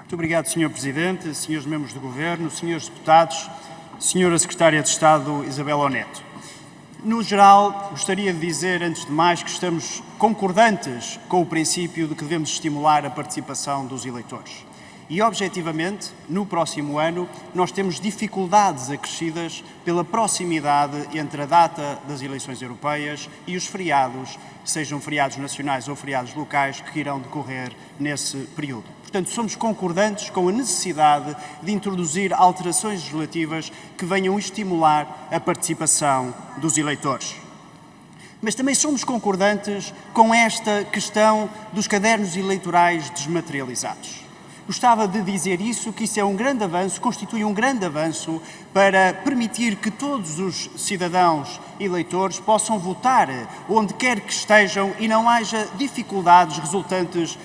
Muito obrigado, Sr. Presidente, Srs. Membros do Governo, Srs. Deputados, Sra. Secretária de Estado Isabel Oneto. No geral, gostaria de dizer, antes de mais, que estamos concordantes com o princípio de que devemos estimular a participação dos eleitores. E, objetivamente, no próximo ano, nós temos dificuldades acrescidas pela proximidade entre a data das eleições europeias e os feriados, sejam feriados nacionais ou feriados locais, que irão decorrer nesse período. Portanto, somos concordantes com a necessidade de introduzir alterações legislativas que venham estimular a participação dos eleitores. Mas também somos concordantes com esta questão dos cadernos eleitorais desmaterializados. Gostava de dizer que isso é um grande avanço, constitui um grande avanço para permitir que todos os cidadãos eleitores possam votar onde quer que estejam e não haja dificuldades resultantes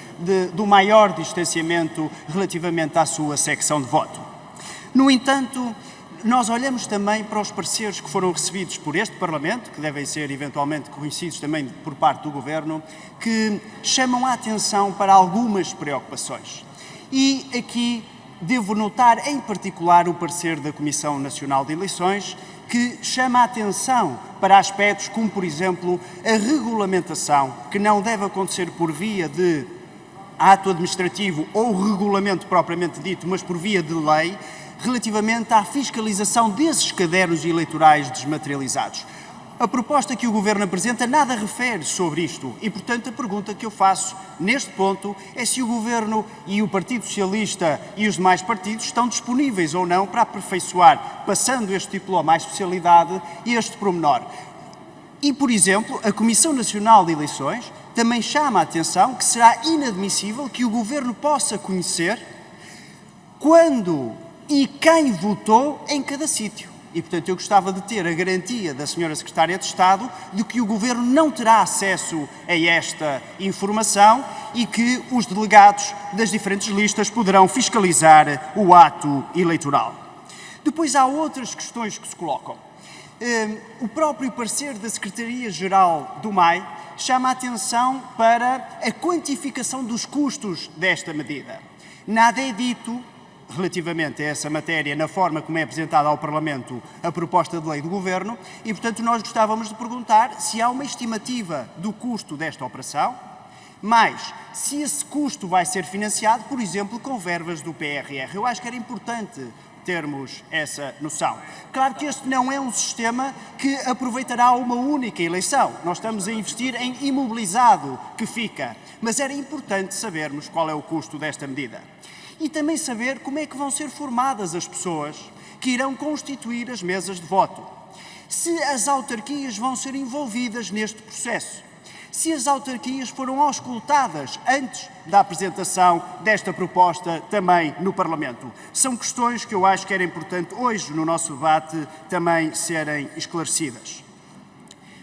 do maior distanciamento relativamente à sua secção de voto. No entanto, nós olhamos também para os pareceres que foram recebidos por este Parlamento, que devem ser eventualmente conhecidos também por parte do Governo, que chamam a atenção para algumas preocupações. E aqui devo notar em particular o parecer da Comissão Nacional de Eleições, que chama a atenção para aspectos como, por exemplo, a regulamentação, que não deve acontecer por via de ato administrativo ou regulamento propriamente dito, mas por via de lei, relativamente à fiscalização desses cadernos eleitorais desmaterializados. A proposta que o Governo apresenta nada refere sobre isto e, portanto, a pergunta que eu faço neste ponto é se o Governo e o Partido Socialista e os demais partidos estão disponíveis ou não para aperfeiçoar, passando este diploma à especialidade, este pormenor. E, por exemplo, a Comissão Nacional de Eleições também chama a atenção que será inadmissível que o Governo possa conhecer quando e quem votou em cada sítio. E, portanto, eu gostava de ter a garantia da Sra. Secretária de Estado de que o Governo não terá acesso a esta informação e que os delegados das diferentes listas poderão fiscalizar o ato eleitoral. Depois há outras questões que se colocam. O próprio parecer da Secretaria-Geral do MAI chama a atenção para a quantificação dos custos desta medida. Nada é dito relativamente a essa matéria, na forma como é apresentada ao Parlamento a proposta de lei do Governo e, portanto, nós gostávamos de perguntar se há uma estimativa do custo desta operação, mas se esse custo vai ser financiado, por exemplo, com verbas do PRR. Eu acho que era importante termos essa noção. Claro que este não é um sistema que aproveitará uma única eleição. Nós estamos a investir em imobilizado que fica, mas era importante sabermos qual é o custo desta medida. E também saber como é que vão ser formadas as pessoas que irão constituir as mesas de voto. Se as autarquias vão ser envolvidas neste processo. Se as autarquias foram auscultadas antes da apresentação desta proposta também no Parlamento. São questões que eu acho que era importante hoje no nosso debate também serem esclarecidas.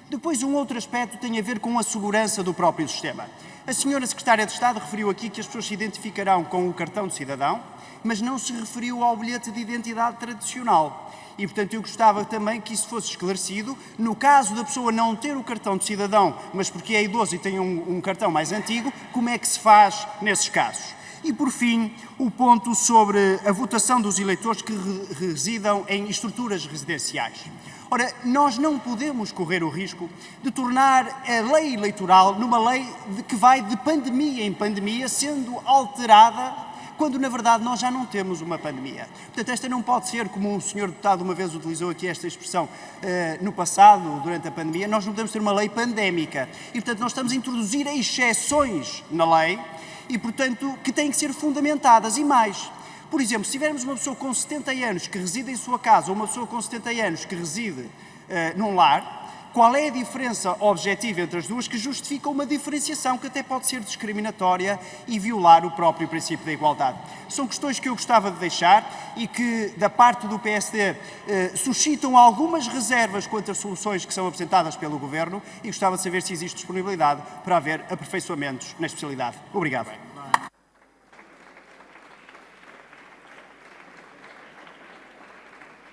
Depois, um outro aspecto tem a ver com a segurança do próprio sistema. A Sra. Secretária de Estado referiu aqui que as pessoas se identificarão com o cartão de cidadão, mas não se referiu ao bilhete de identidade tradicional. E, portanto, eu gostava também que isso fosse esclarecido. No caso da pessoa não ter o cartão de cidadão, mas porque é idoso e tem um cartão mais antigo, como é que se faz nesses casos? E, por fim, o ponto sobre a votação dos eleitores que residam em estruturas residenciais. Ora, nós não podemos correr o risco de tornar a lei eleitoral numa lei que vai de pandemia em pandemia, sendo alterada, quando na verdade nós já não temos uma pandemia. Portanto, esta não pode ser, como um senhor deputado uma vez utilizou aqui esta expressão no passado, durante a pandemia, nós não podemos ter uma lei pandémica. E, portanto, nós estamos a introduzir exceções na lei e, portanto, que têm que ser fundamentadas e mais. Por exemplo, se tivermos uma pessoa com 70 anos que reside em sua casa ou uma pessoa com 70 anos que reside num lar, qual é a diferença objetiva entre as duas que justifica uma diferenciação que até pode ser discriminatória e violar o próprio princípio da igualdade? São questões que eu gostava de deixar e que, da parte do PSD, suscitam algumas reservas quanto às soluções que são apresentadas pelo Governo e gostava de saber se existe disponibilidade para haver aperfeiçoamentos na especialidade. Obrigado.